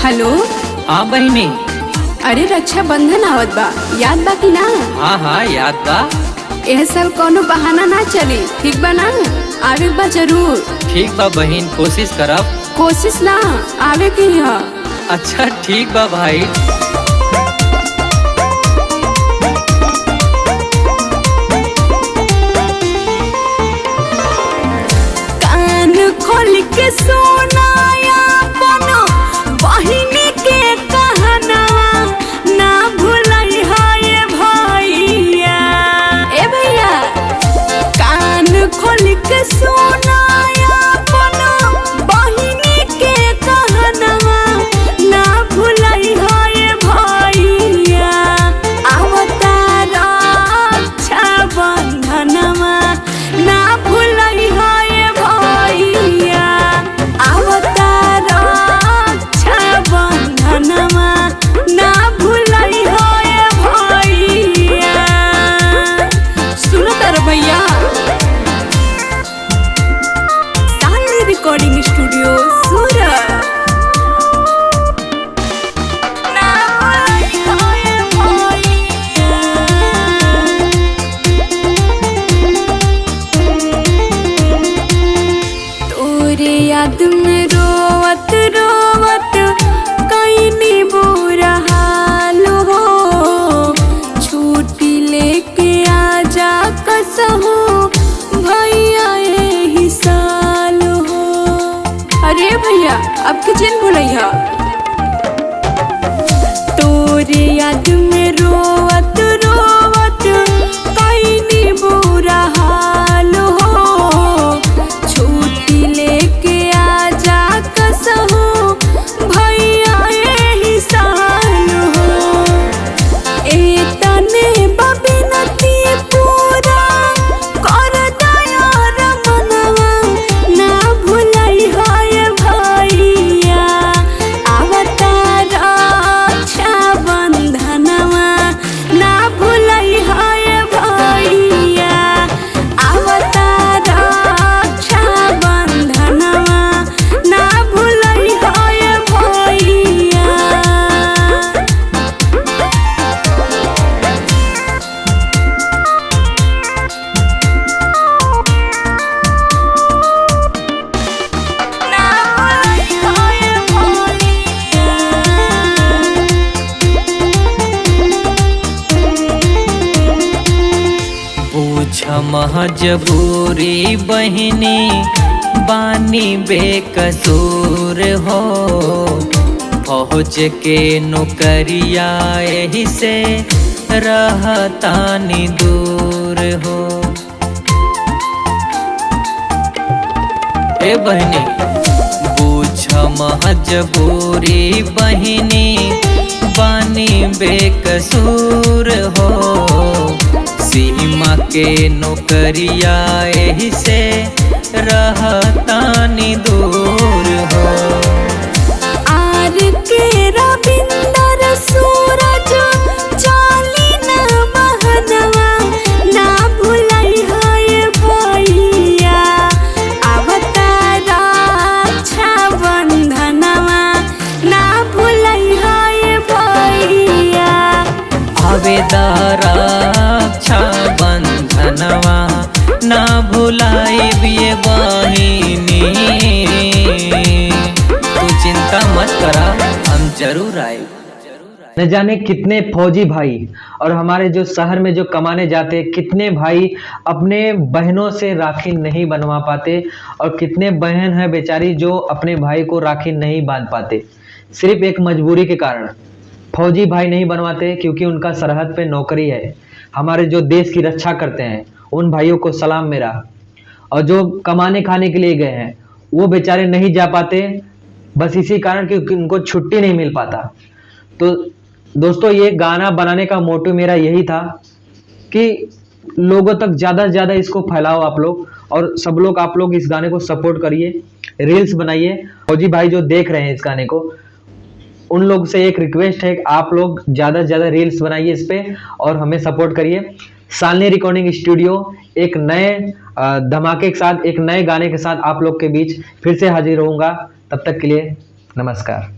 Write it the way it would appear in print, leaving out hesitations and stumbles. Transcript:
Hello. हाँ बहिनी। अरे रक्षाबंधन आवत बा, याद बा कि ना? हाँ हाँ याद बा। एह साल कोनो बहाना ना चली, ठीक बा ना? आवे बा जरूर। ठीक बा बहिन, कोशिश करब। कोशिश ना, आवे के ही ह। अच्छा ठीक बा भाई। कान खोल के सुनाया बनो बहिनी के कहना, ना भूलई है भैया। ए भैया, कान खोल के सुनाया बनो बहिनी के कहना, ना भूलई है भैया। अवतार रक्षाबंधनमा ना भूलई है भैया। अवतार रक्षाबंधनमा ना भूलई है भैया। सुनो तर भैया, साली रिकॉर्डिंग स्टूडियो सूरत। ना भूलई है भैया। तोरे याद में रोवत रोवत कईनी बुरा हाल हो। छुट्टी लेके आजा कसहू भैया एही साल हो। अरे भैया, अब किचन भूलैया। तोरे याद में रोवत रोवत कईनी बुरा हाल हो। छुट्टी लेके आजा कसहू भैया एही साल हो। ए तने बबिनती पूरा कर दया रमनवा, ना भूलई है भैया। अवतार रक्षाबंधनवा ना भूलई है भैया। अवतार रक्षाबंधनवा ना भूलई है भैया। ना भूलई है भैया। पूछ महजबूरी बहिनी, बानी बेकसूर हो। फौज के नौकरिया यही से रहतानी दूर हो। ए बहिनी, पूछ महजबूरी बहिनी, बानी बेकसूर हो। सीमा के नौकरिया यही से रहतानी दूर हो। आर के रविंदर सूरज चाली न बहनवा, ना भूलई है भैया। अवतार रक्षाबंधनवा ना भूलई है भैया। आवेदार रक्षाबंधनवा ना भुलाई बिये बहिनी। तू चिंता मत करा, हम जरूर आए। न जाने कितने फौजी भाई और हमारे जो शहर में जो कमाने जाते, कितने भाई अपने बहनों से राखी नहीं बनवा पाते, और कितने बहन हैं बेचारी जो अपने भाई को राखी नहीं बांध पाते, सिर्फ एक मजबूरी के कारण। फौजी भाई नहीं बनवाते क्योंकि उनका सरहद पे नौकरी है। हमारे जो देश की रक्षा करते हैं उन भाइयों को सलाम मेरा। और जो कमाने खाने के लिए गए हैं वो बेचारे नहीं जा पाते, बस इसी कारण क्योंकि उनको छुट्टी नहीं मिल पाता। तो दोस्तों, ये गाना बनाने का मोटिव मेरा यही था कि लोगों तक ज़्यादा से ज़्यादा इसको फैलाओ आप लोग, और सब लोग आप लोग इस गाने को सपोर्ट करिए, रील्स बनाइए। फौजी भाई जो देख रहे हैं इस गाने को, उन लोग से एक रिक्वेस्ट है कि आप लोग ज़्यादा से ज़्यादा रील्स बनाइए इस पे और हमें सपोर्ट करिए। सालनी रिकॉर्डिंग स्टूडियो एक नए धमाके के साथ, एक नए गाने के साथ आप लोग के बीच फिर से हाजिर होऊंगा। तब तक के लिए नमस्कार।